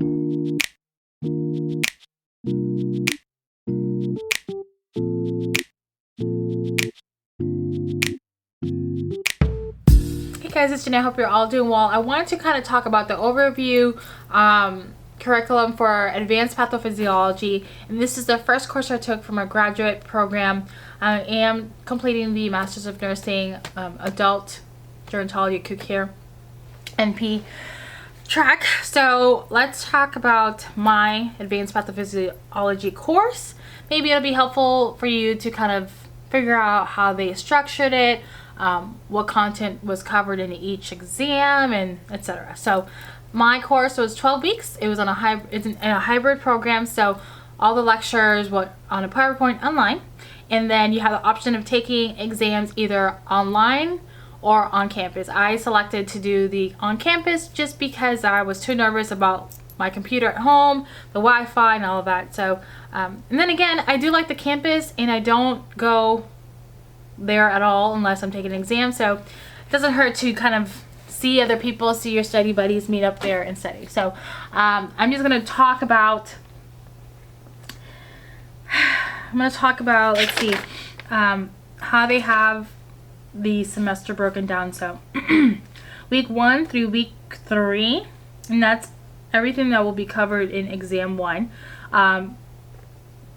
Hey guys, it's Jeannette. I hope you're all doing well. I wanted to kind of talk about the overview curriculum for Advanced Pathophysiology, and this is the first course I took from a graduate program. I am completing the Masters of Nursing Adult Gerontology Acute Care NP track. So let's talk about my Advanced Pathophysiology course. Maybe it'll be helpful for you to kind of figure out how they structured it, what content was covered in each exam, and etc. So my course was 12 weeks. It was on a hybrid program, so all the lectures were on a PowerPoint online, and then you have the option of taking exams either online or on campus. I selected to do the on campus just because I was too nervous about my computer at home, the Wi-Fi, and all of that. So, and then again, I do like the campus, and I don't go there at all unless I'm taking an exam. So it doesn't hurt to kind of see other people, see your study buddies, meet up there and study. So I'm just going to talk about, let's see, how they have the semester broken down. So week 1 through week 3, and that's everything that will be covered in exam 1.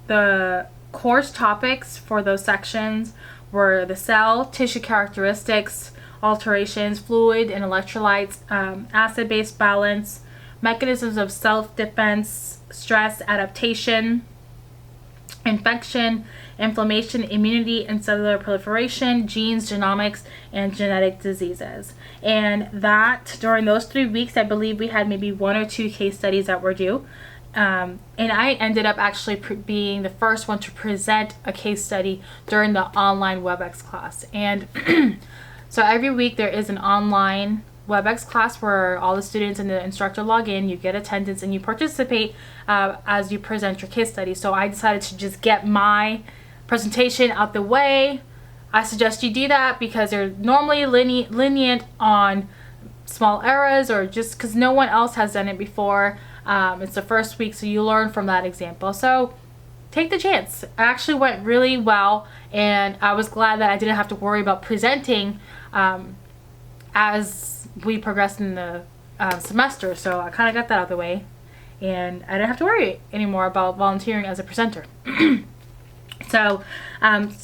The course topics for those sections were the cell, tissue characteristics, alterations, fluid and electrolytes, acid-base balance, mechanisms of self-defense, stress, adaptation, infection, inflammation, immunity, and cellular proliferation, genes, genomics, and genetic diseases. And that during those 3 weeks, I believe we had maybe 1 or 2 case studies that were due. And I ended up actually being the first one to present a case study during the online WebEx class. And so every week there is an online WebEx class where all the students and the instructor log in, you get attendance, and you participate as you present your case study. So I decided to just get my presentation out the way. I suggest you do that because they're normally lenient on small errors, or just because no one else has done it before. It's the first week, so you learn from that example. So take the chance. It actually went really well, and I was glad that I didn't have to worry about presenting as we progressed in the semester. So I kind of got that out of the way, and I didn't have to worry anymore about volunteering as a presenter. So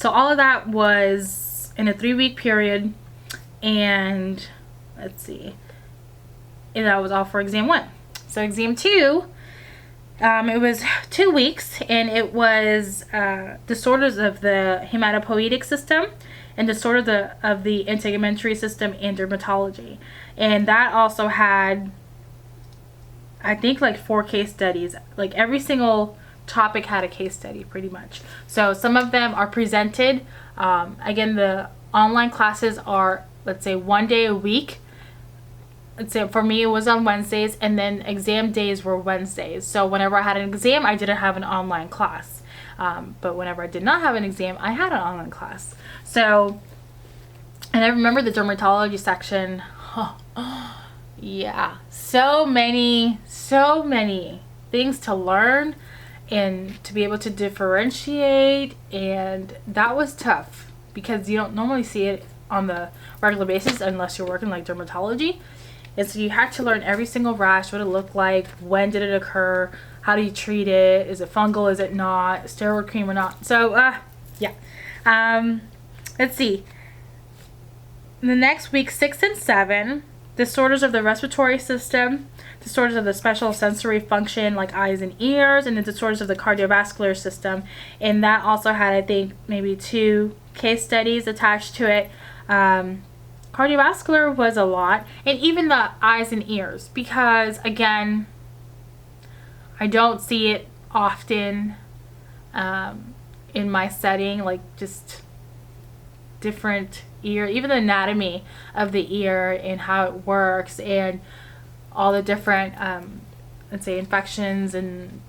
all of that was in a 3-week period, and let's see, and that was all for exam 1. So exam 2, it was 2 weeks, and it was disorders of the hematopoietic system and disorders of the integumentary system and dermatology. And that also had, I think, like 4 case studies. Like every single topic had a case study pretty much. So some of them are presented. Again, the online classes are, let's say, 1 day a week. Let's say for me it was on Wednesdays, and then exam days were Wednesdays. So whenever I had an exam, I didn't have an online class. But whenever I did not have an exam, I had an online class. So, and I remember the dermatology section. Yeah, so many things to learn and to be able to differentiate, and that was tough because you don't normally see it on the regular basis unless you're working like dermatology. And so you had to learn every single rash, what it looked like, when did it occur, how do you treat it, is it fungal, is it not, steroid cream or not. So yeah, let's see, the next week 6 and 7, disorders of the respiratory system, disorders of the special sensory function like eyes and ears, and the disorders of the cardiovascular system. And that also had, I think, maybe 2 case studies attached to it. Cardiovascular was a lot, and even the eyes and ears, because again, I don't see it often in my setting, like just different ear, even the anatomy of the ear and how it works, and all the different let's say infections and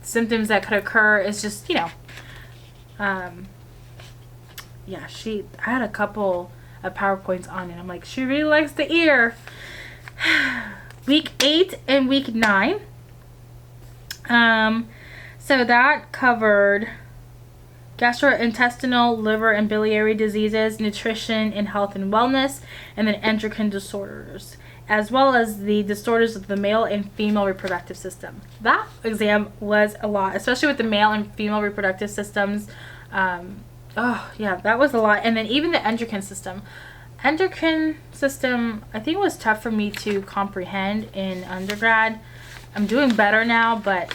symptoms that could occur. Is just, you know, yeah, I had a couple of PowerPoints on it. I'm like, she really likes the ear. week 8 and week 9. So that covered gastrointestinal, liver, and biliary diseases, nutrition and health and wellness, and then endocrine disorders, as well as the disorders of the male and female reproductive system. That exam was a lot, especially with the male and female reproductive systems. Oh yeah, that was a lot. And then even the endocrine system. Endocrine system, I think, was tough for me to comprehend in undergrad. I'm doing better now, but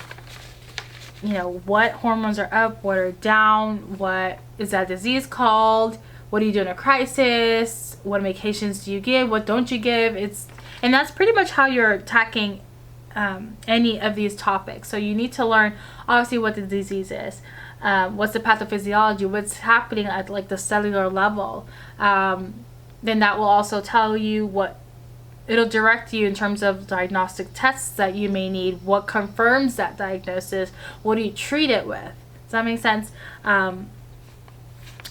you know, what hormones are up, what are down, what is that disease called, what do you do in a crisis, what medications do you give, what don't you give. And that's pretty much how you're attacking any of these topics. So you need to learn obviously what the disease is, what's the pathophysiology, what's happening at like the cellular level. Then that will also tell you what it'll direct you in terms of diagnostic tests that you may need, what confirms that diagnosis, what do you treat it with. Does that make sense? And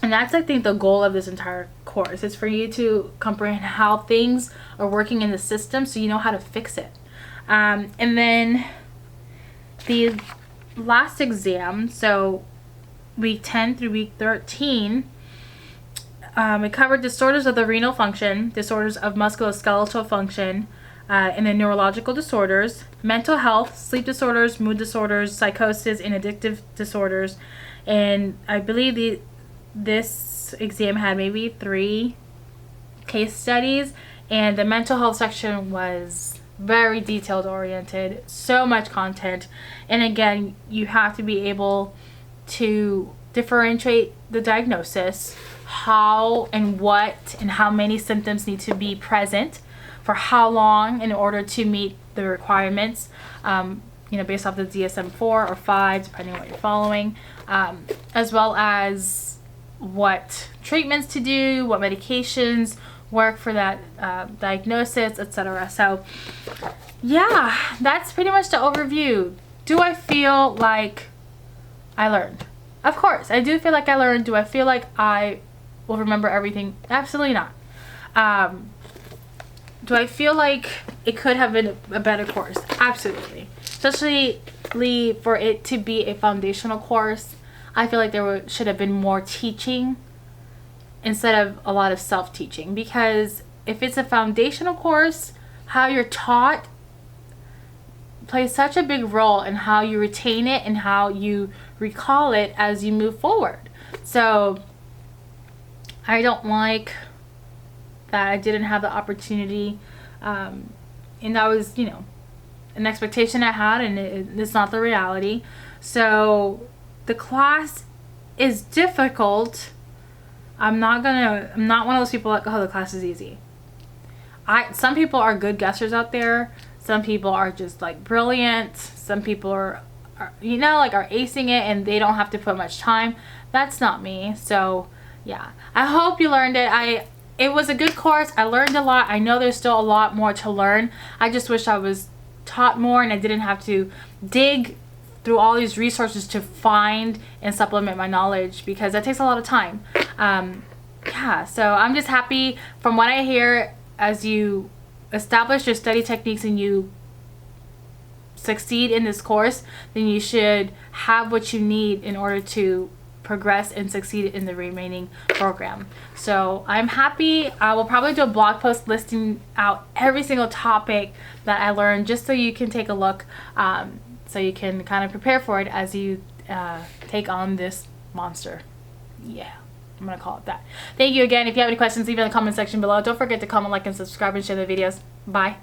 that's, I think, the goal of this entire course, is for you to comprehend how things are working in the system so you know how to fix it. And then the last exam, so week 10 through week 13, it covered disorders of the renal function, disorders of musculoskeletal function, and then neurological disorders, mental health, sleep disorders, mood disorders, psychosis, and addictive disorders. And I believe this exam had maybe 3 case studies, and the mental health section was very detailed oriented, so much content. And again, you have to be able to differentiate the diagnosis, how and what and how many symptoms need to be present for how long in order to meet the requirements, based off the DSM-4 or 5, depending on what you're following, as well as what treatments to do, what medications work for that diagnosis, etc. So yeah, that's pretty much the overview. Do I feel like I learned? Of course, I do feel like I learned. Do I feel like I will remember everything? Absolutely not. Do I feel like it could have been a better course? Absolutely. Especially for it to be a foundational course. I feel like there should have been more teaching instead of a lot of self-teaching. Because if it's a foundational course, how you're taught plays such a big role in how you retain it and how you recall it as you move forward. So I don't like that I didn't have the opportunity, and that was, an expectation I had, and it's not the reality. So the class is difficult. I'm not one of those people like, oh, the class is easy. Some people are good guessers out there. Some people are just like brilliant. Some people are acing it and they don't have to put much time. That's not me. So yeah, I hope you learned it. It was a good course. I learned a lot. I know there's still a lot more to learn. I just wish I was taught more and I didn't have to dig through all these resources to find and supplement my knowledge, because that takes a lot of time. So I'm just happy. From what I hear, as you establish your study techniques and you succeed in this course, then you should have what you need in order to progress and succeed in the remaining program. So I'm happy. I will probably do a blog post listing out every single topic that I learned, just so you can take a look, so you can kind of prepare for it as you take on this monster. Yeah, I'm gonna call it that. Thank you again. If you have any questions, leave it in the comment section below. Don't forget to comment, like, and subscribe, and share the videos. Bye.